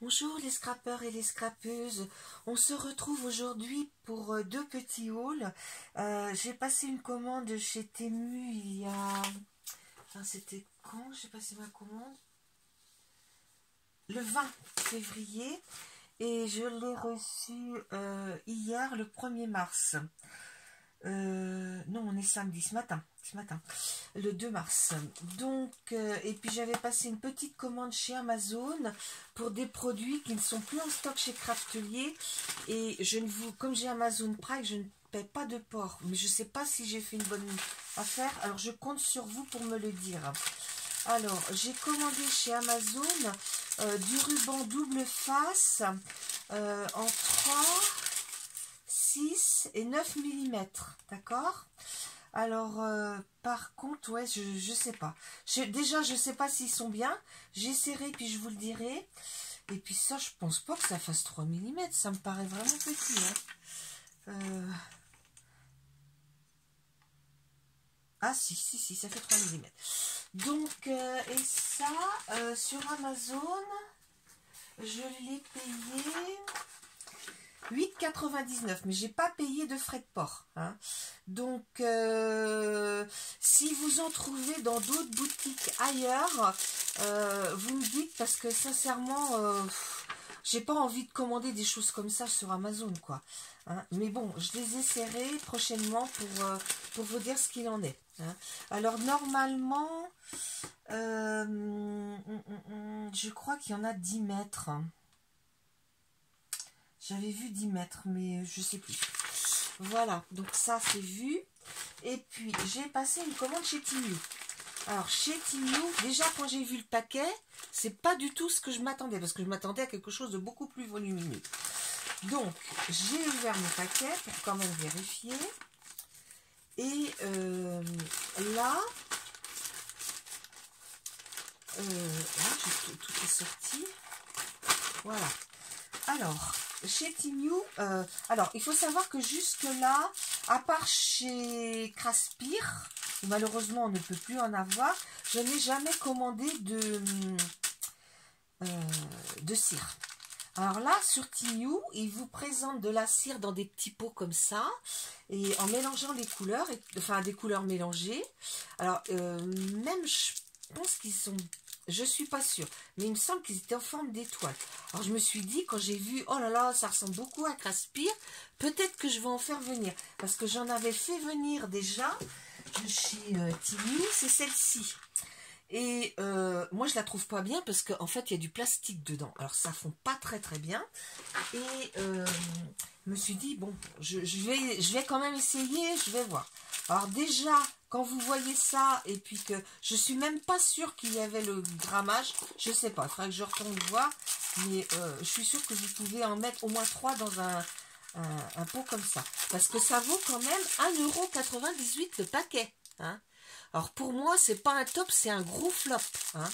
Bonjour les scrappeurs et les scrappeuses, on se retrouve aujourd'hui pour deux petits hauls. J'ai passé une commande chez Temu il y a... Enfin, c'était quand j'ai passé ma commande? Le 20 février et je l'ai reçu hier le 1er mars. Non, on est samedi, ce matin, le 2 mars. Donc, et puis j'avais passé une petite commande chez Amazon pour des produits qui ne sont plus en stock chez Craftelier. Et comme j'ai Amazon Prime, je ne paie pas de port. Mais je ne sais pas si j'ai fait une bonne affaire. Alors, je compte sur vous pour me le dire. Alors, j'ai commandé chez Amazon du ruban double face en 3... 6 et 9 mm, d'accord. Alors, par contre, ouais, je sais pas. Déjà, je sais pas s'ils sont bien. J'essaierai, puis je vous le dirai. Et puis ça, je pense pas que ça fasse 3 mm. Ça me paraît vraiment petit. Hein. Ah, si, ça fait 3 mm. Donc, et ça, sur Amazon, je l'ai payé 8,99, mais j'ai pas payé de frais de port. Hein. Donc, si vous en trouvez dans d'autres boutiques ailleurs, vous me dites, parce que sincèrement, j'ai pas envie de commander des choses comme ça sur Amazon, quoi. Hein. Mais bon, je les essaierai prochainement pour vous dire ce qu'il en est. Hein. Alors, normalement, je crois qu'il y en a 10 mètres. J'avais vu 10 mètres, mais je sais plus. Voilà, donc ça c'est vu. Et puis j'ai passé une commande chez Temu. Alors chez Temu, déjà quand j'ai vu le paquet, c'est pas du tout ce que je m'attendais, parce que je m'attendais à quelque chose de beaucoup plus volumineux. Donc j'ai ouvert mon paquet pour quand même vérifier. Et là, tout est sorti. Voilà. Alors, chez Temu, alors il faut savoir que jusque là, à part chez Craspire, où malheureusement on ne peut plus en avoir, je n'ai jamais commandé de cire. Alors là, sur Temu, ils vous présentent de la cire dans des petits pots comme ça, et en mélangeant les couleurs, enfin des couleurs mélangées. Alors, même je pense qu'ils sont... Je suis pas sûre, mais il me semble qu'ils étaient en forme d'étoile. Alors je me suis dit, quand j'ai vu, oh là là, ça ressemble beaucoup à Craspire, peut-être que je vais en faire venir. Parce que j'en avais fait venir déjà de chez Temu, c'est celle-ci. Et moi je la trouve pas bien parce qu'en fait il y a du plastique dedans. Alors ça fond pas très très bien. Et je me suis dit, bon, je vais quand même essayer, je vais voir. Alors déjà, quand vous voyez ça, et puis que je suis même pas sûre qu'il y avait le grammage, je sais pas, il faudrait que je retourne voir, mais je suis sûre que vous pouvez en mettre au moins 3 dans un pot comme ça. Parce que ça vaut quand même 1,98 € le paquet. Hein. Alors pour moi, c'est pas un top, c'est un gros flop. Hein.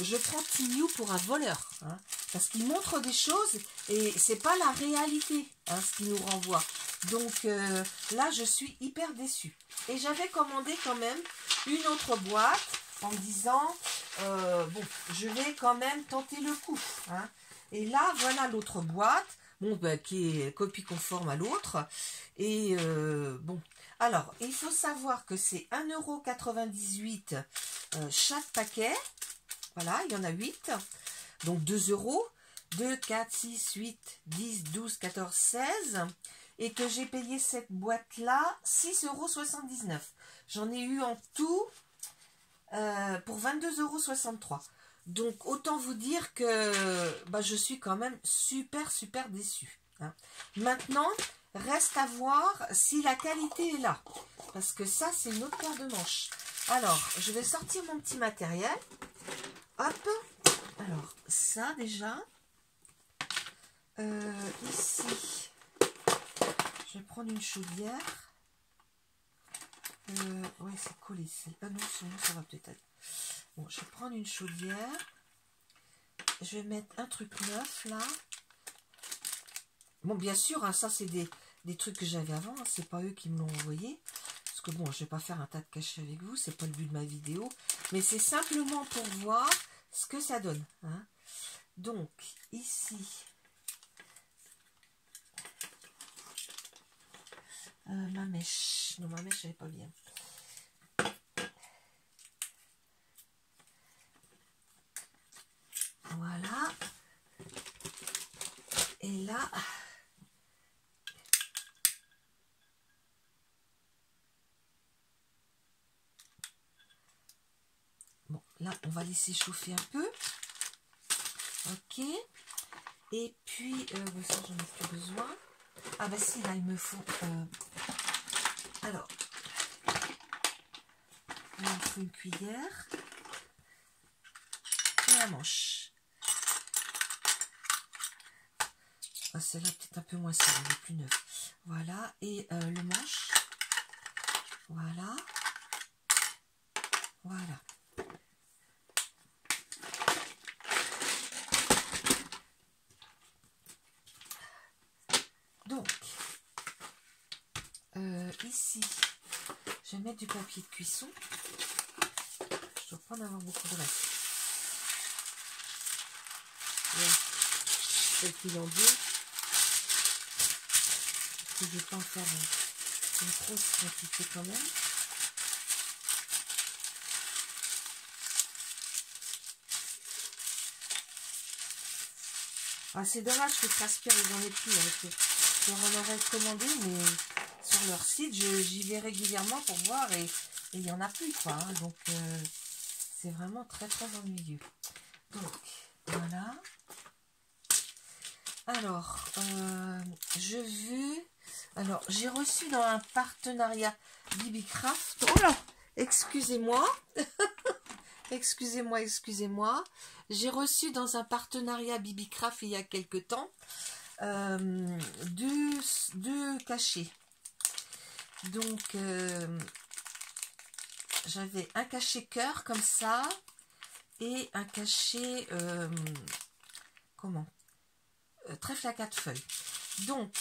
Je prends Temu pour un voleur, hein, parce qu'il montre des choses et c'est pas la réalité, hein, ce qu'il nous renvoie. Donc là, je suis hyper déçue. Et j'avais commandé quand même une autre boîte en me disant, bon, je vais quand même tenter le coup. Hein. Et là, voilà l'autre boîte, bon, bah, qui est copie conforme à l'autre. Et bon, alors, il faut savoir que c'est 1,98 € chaque paquet. Voilà, il y en a 8. Donc 2 €. 2, 4, 6, 8, 10, 12, 14, 16. Et que j'ai payé cette boîte-là 6,79 €. J'en ai eu en tout pour 22,63 €. Donc autant vous dire que bah, je suis quand même super déçue. Hein. Maintenant, reste à voir si la qualité est là. Parce que ça, c'est une autre paire de manches. Alors, je vais sortir mon petit matériel. Hop, alors ça déjà, ici, je vais prendre une chaudière, ouais c'est collé, ah non sinon ça va peut-être aller. Bon, je vais prendre une chaudière, je vais mettre un truc neuf là, bon bien sûr, hein, ça c'est des trucs que j'avais avant, hein, c'est pas eux qui me l'ont envoyé, parce que bon, je vais pas faire un tas de cachets avec vous, c'est pas le but de ma vidéo, mais c'est simplement pour voir ce que ça donne. Hein. Donc, ici, ma mèche. Non, ma mèche, elle n'est pas bien. Voilà. Et là, bon, là, on va laisser chauffer un peu. Ok. Et puis, ça, j'en ai plus besoin. Ah, bah si, là, il me faut... alors, il me faut une cuillère. Et la manche. Ah, celle-là, peut-être un peu moins serrée, elle est plus neuve. Voilà. Et le manche. Voilà. Voilà. Donc, ici, je vais mettre du papier de cuisson. Je dois pas en avoir beaucoup de reste. Ouais, qu'il en deux. Je ne vais pas en faire une grosse quantité quand même. Ah, c'est dommage que Craspir, ils n'en aient plus. Hein, j'en aurais commandé, mais sur leur site, j'y vais régulièrement pour voir et il n'y en a plus, quoi. Hein, donc, c'est vraiment très, très ennuyeux. Donc, voilà. Alors, je veux... Alors, j'ai reçu dans un partenariat Bibicraft... Oh là, excusez-moi. Excusez-moi. J'ai reçu dans un partenariat Bibicraft il y a quelque temps deux cachets. Donc, j'avais un cachet cœur comme ça et un cachet... comment trèfle à 4 feuilles. Donc,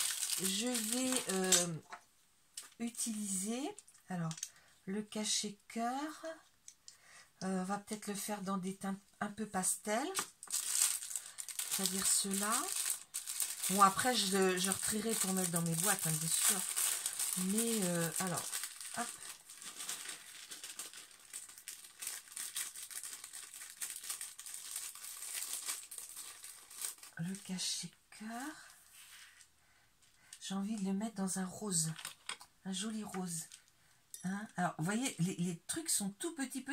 je vais utiliser alors le cachet cœur. On va peut-être le faire dans des teintes un peu pastel, c'est-à-dire ceux-là. Bon, après, je retrierai pour mettre dans mes boîtes, hein, bien sûr. Mais, alors, hop. Le cachet cœur. J'ai envie de le mettre dans un rose. Un joli rose. Hein? Alors, vous voyez, les trucs sont tout petits.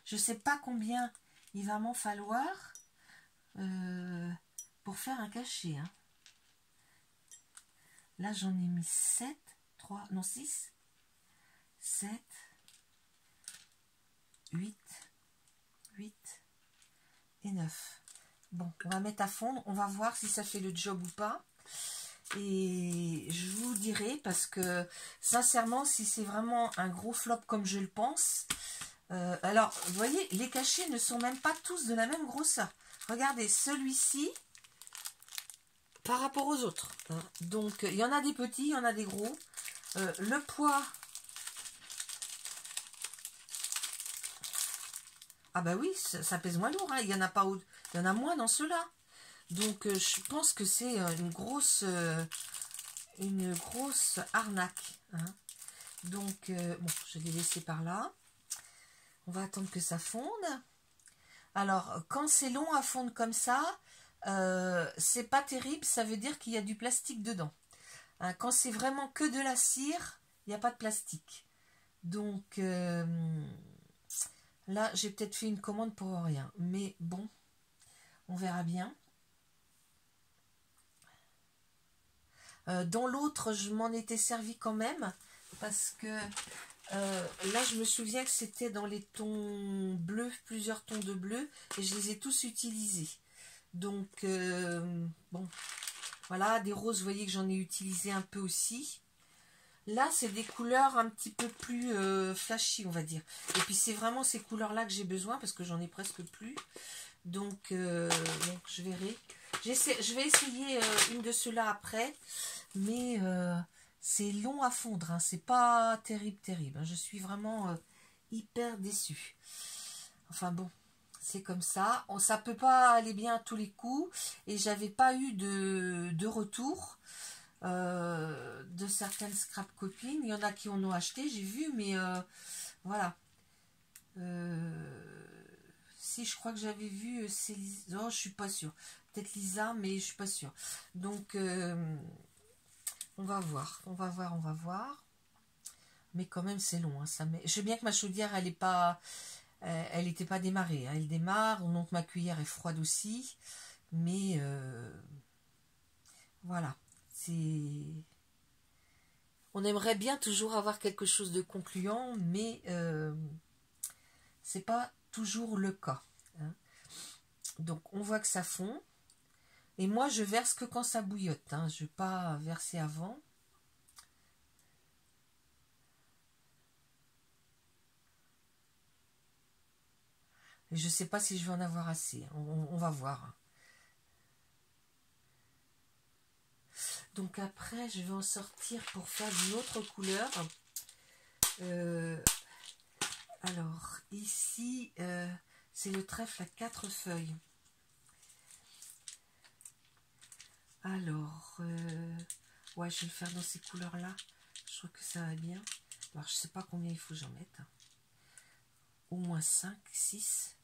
Je ne sais pas combien il va m'en falloir pour faire un cachet. Hein. Là, j'en ai mis 7, 3, non 6, 7, 8 et 9. Bon, on va mettre à fondre. On va voir si ça fait le job ou pas. Et je vous dirai parce que sincèrement, si c'est vraiment un gros flop comme je le pense, alors vous voyez, les cachets ne sont même pas tous de la même grosseur. Regardez, celui-ci par rapport aux autres. Hein. Donc il y en a des petits, il y en a des gros. Le poids. Ah bah oui, ça pèse moins lourd. Hein. Il y en a pas, il y en a moins dans ceux-là. Donc je pense que c'est une grosse arnaque. Hein. Donc bon, je vais laisser par là. On va attendre que ça fonde. Alors quand c'est long à fondre comme ça, c'est pas terrible. Ça veut dire qu'il y a du plastique dedans. Hein, quand c'est vraiment que de la cire, il n'y a pas de plastique. Donc là, j'ai peut-être fait une commande pour rien. Mais bon, on verra bien. Dans l'autre, je m'en étais servi quand même. Parce que là, je me souviens que c'était dans les tons bleus, plusieurs tons de bleu. Et je les ai tous utilisés. Donc, bon, voilà, des roses, vous voyez que j'en ai utilisé un peu aussi. Là, c'est des couleurs un petit peu plus flashy, on va dire. Et puis, c'est vraiment ces couleurs-là que j'ai besoin parce que j'en ai presque plus. Donc, bon, je verrai. Je vais essayer une de ceux-là après. Mais c'est long à fondre. Hein. C'est pas terrible. Hein. Je suis vraiment hyper déçue. Enfin, bon. c'est comme ça. Ça peut pas aller bien à tous les coups. Et j'avais pas eu de retour de certaines scrap copines. Il y en a qui en ont acheté, j'ai vu, mais voilà. Si, je crois que j'avais vu, c'est Lisa. Non, je suis pas sûre. Peut-être Lisa, mais je suis pas sûre. Donc, on va voir. On va voir, on va voir. Mais quand même, c'est long. Hein, ça met... Je sais bien que ma chaudière, elle est pas... elle n'était pas démarrée. Hein. Elle démarre, donc ma cuillère est froide aussi. Mais voilà. C'est... On aimerait bien toujours avoir quelque chose de concluant, mais c'est pas toujours le cas. Hein. Donc on voit que ça fond. Et moi je verse que quand ça bouillotte. Hein. Je ne vais pas verser avant. Et je ne sais pas si je vais en avoir assez. On va voir. Donc après je vais en sortir pour faire une autre couleur. Alors ici c'est le trèfle à 4 feuilles. Alors, ouais, je vais le faire dans ces couleurs-là. Je trouve que ça va bien. Alors, je sais pas combien il faut que j'en mette. Au moins 5, 6.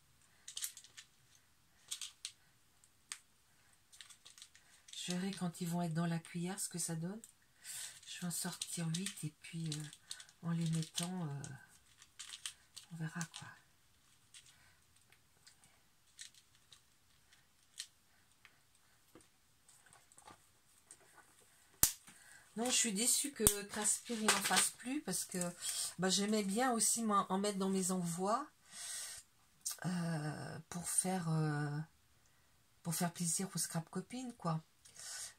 Je verrai quand ils vont être dans la cuillère ce que ça donne. Je vais en sortir 8 et puis en les mettant, on verra quoi. Non, je suis déçue que Craspir il n'en fasse plus parce que bah, j'aimais bien aussi en mettre dans mes envois pour faire plaisir aux scrap copines quoi.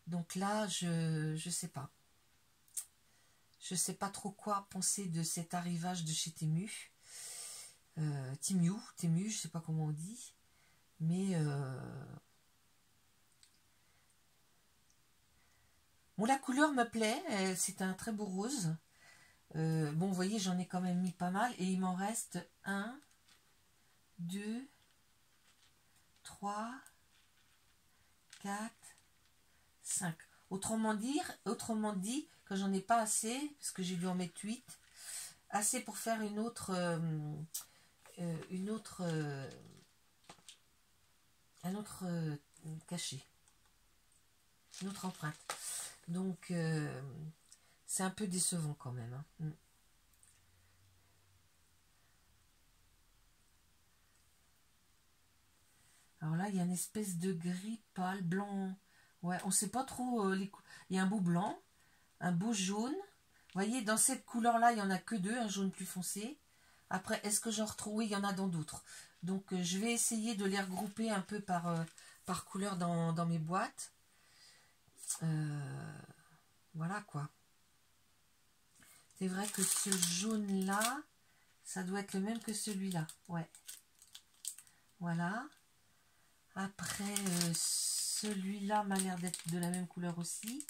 Donc là, je sais pas. Je sais pas trop quoi penser de cet arrivage de chez Temu. Temu, je sais pas comment on dit. Mais bon, la couleur me plaît. C'est un très beau rose. Bon, vous voyez, j'en ai quand même mis pas mal. Et il m'en reste 1, 2, 3, 4, 5. Autrement dit, quand j'en ai pas assez, parce que j'ai dû en mettre 8, assez pour faire une autre un autre cachet, une autre empreinte. Donc c'est un peu décevant quand même. Hein. Alors là, il y a une espèce de gris pâle, blanc. Ouais, on sait pas trop les couleurs. Il y a un beau blanc, un beau jaune. Vous voyez, dans cette couleur-là, il n'y en a que deux, un jaune plus foncé. Après, est-ce que j'en retrouve? Oui, il y en a dans d'autres. Donc, je vais essayer de les regrouper un peu par couleur dans mes boîtes. Voilà, quoi. C'est vrai que ce jaune-là, ça doit être le même que celui-là. Ouais. Voilà. Après, celui-là m'a l'air d'être de la même couleur aussi.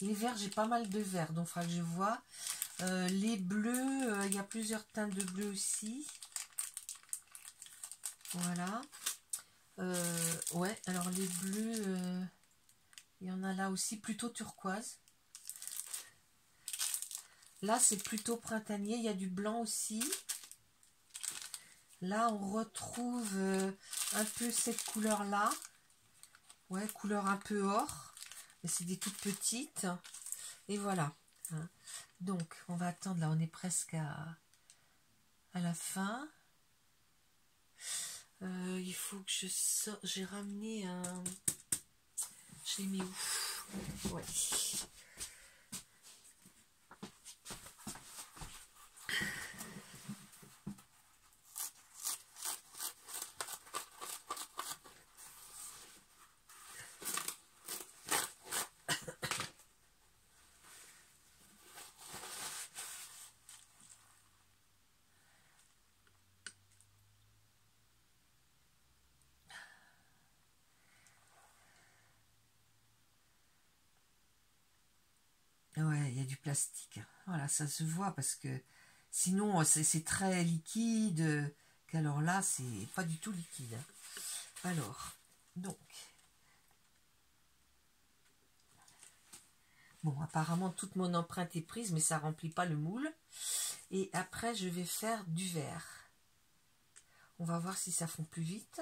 Les verts, j'ai pas mal de verts, donc il faudra que je vois. Les bleus, il y a plusieurs teintes de bleu aussi. Voilà. Ouais, alors les bleus, il y en a là aussi, plutôt turquoise. Là, c'est plutôt printanier, il y a du blanc aussi. Là, on retrouve un peu cette couleur-là. Ouais, couleur un peu or. Mais c'est des toutes petites. Et voilà. Hein. Donc, on va attendre. Là, on est presque à la fin. Il faut que je sorte. J'ai ramené un... Je l'ai mis où? Ouais. Ouais, il y a du plastique. Voilà, ça se voit parce que sinon c'est très liquide. qu'alors là, c'est pas du tout liquide. Alors, donc... Bon, apparemment, toute mon empreinte est prise, mais ça remplit pas le moule. Et après, je vais faire du vert. On va voir si ça fond plus vite.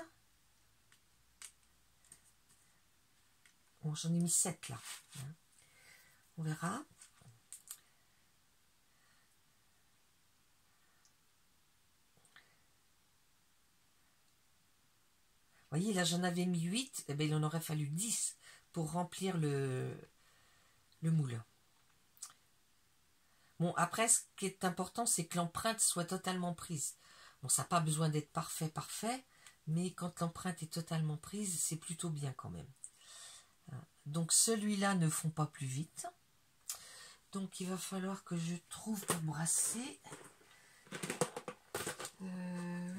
Bon, j'en ai mis 7 là. On verra. Vous voyez, là, j'en avais mis 8. Eh bien, il en aurait fallu 10 pour remplir le moule. Bon, après, ce qui est important, c'est que l'empreinte soit totalement prise. Bon, ça n'a pas besoin d'être parfait, mais quand l'empreinte est totalement prise, c'est plutôt bien quand même. Donc, celui-là ne fond pas plus vite. Donc, il va falloir que je trouve pour brasser. Où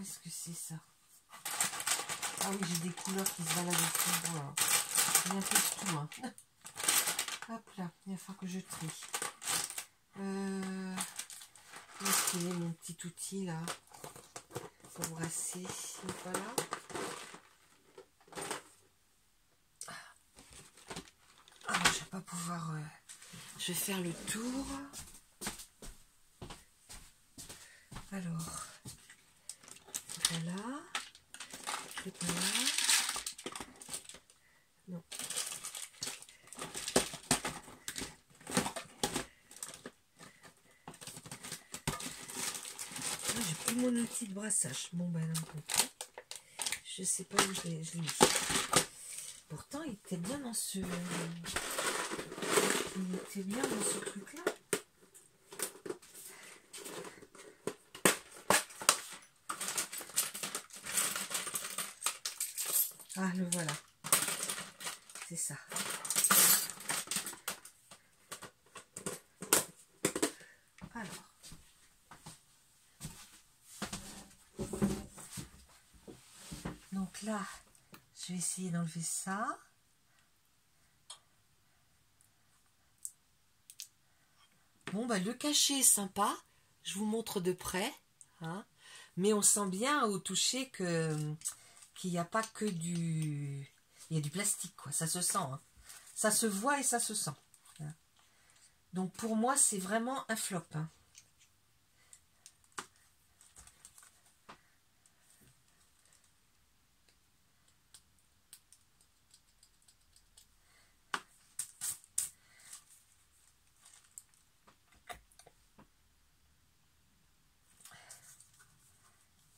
est-ce que c'est ça? Ah oui, j'ai des couleurs qui se baladent au bois. Il y a un peu de tout. Hein. Hop là, il va falloir que je trie. Où est-ce qu'il est mon petit outil là pour brasser? Voilà. Ah, je vais pas pouvoir. Je vais faire le tour. Alors, voilà. C'est pas là. Non. J'ai plus mon outil de brassage. Bon ben non, je sais pas où je l'ai mis. Pourtant il était bien dans ce. Il était bien dans ce truc là. Ah le voilà. C'est ça. Alors. Donc là, je vais essayer d'enlever ça. Bon, bah, le cachet est sympa. Je vous montre de près. Hein. Mais on sent bien au toucher qu'il n'y a pas que du... Il y a du plastique, quoi. Ça se sent. Hein. Ça se voit et ça se sent. Hein. Donc pour moi, c'est vraiment un flop. Hein.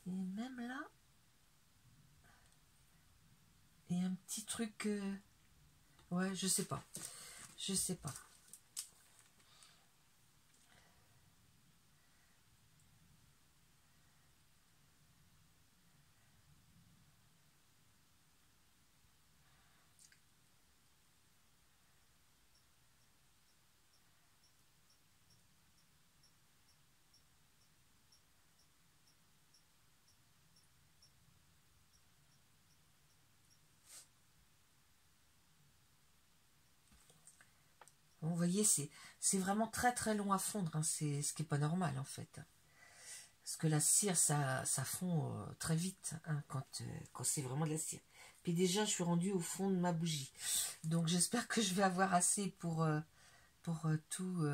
Et même là, il y a un petit truc... Ouais, je sais pas. Je sais pas. Vous voyez, c'est vraiment très très long à fondre. Hein. C'est ce qui n'est pas normal en fait. Parce que la cire, ça fond très vite hein, quand c'est vraiment de la cire. Puis déjà, je suis rendue au fond de ma bougie. Donc j'espère que je vais avoir assez pour tout...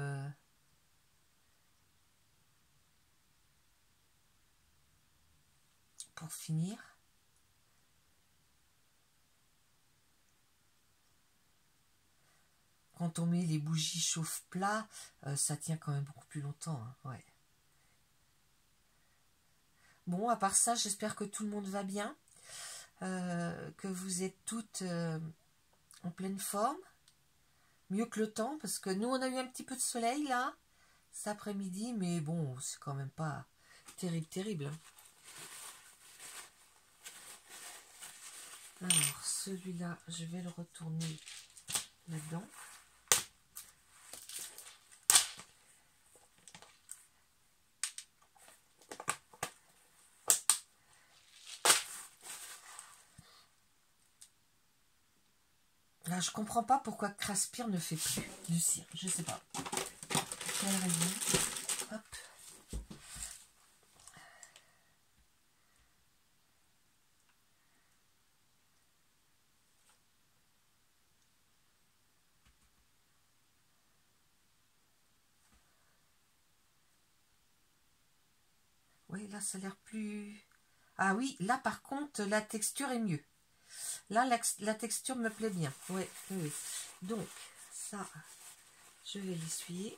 pour finir. Quand on met les bougies chauffe-plat, ça tient quand même beaucoup plus longtemps. Hein, ouais. Bon, à part ça, j'espère que tout le monde va bien. Que vous êtes toutes en pleine forme. Mieux que le temps, parce que nous, on a eu un petit peu de soleil, là, cet après-midi. Mais bon, c'est quand même pas terrible, terrible. Hein. Alors, celui-là, je vais le retourner là-dedans. Là, je comprends pas pourquoi Craspire ne fait plus du cire. Je sais pas. Hop. Oui, là, ça a l'air plus... Ah oui, là, par contre, la texture est mieux. Là, la texture me plaît bien. Oui, oui, oui. Donc, ça, je vais l'essuyer.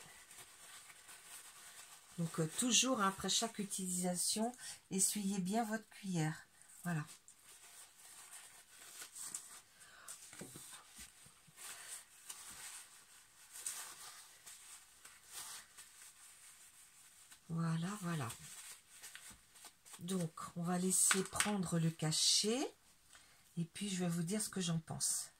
Donc, toujours, hein, après chaque utilisation, essuyez bien votre cuillère. Voilà. Voilà, voilà. Donc, on va laisser prendre le cachet. Et puis, je vais vous dire ce que j'en pense.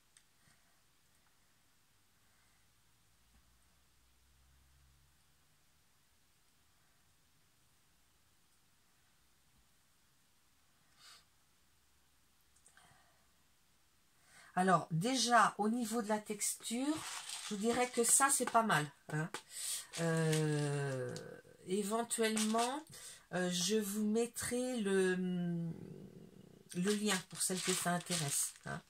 Alors, déjà, au niveau de la texture, je vous dirais que ça, c'est pas mal. Hein. Éventuellement, je vous mettrai le lien pour celles que ça intéresse. Hein.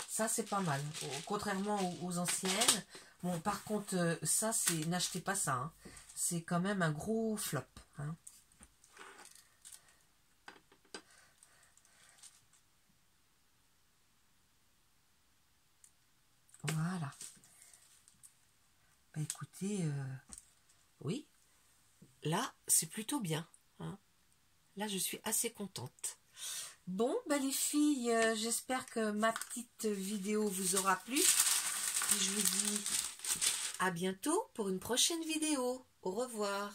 Ça, c'est pas mal. Contrairement aux anciennes. Bon, par contre, ça, c'est... N'achetez pas ça. Hein. C'est quand même un gros flop. Hein. Voilà. Bah, écoutez, oui. Là, c'est plutôt bien. Hein. Là, je suis assez contente. Bon, bah les filles, j'espère que ma petite vidéo vous aura plu. Et je vous dis à bientôt pour une prochaine vidéo. Au revoir.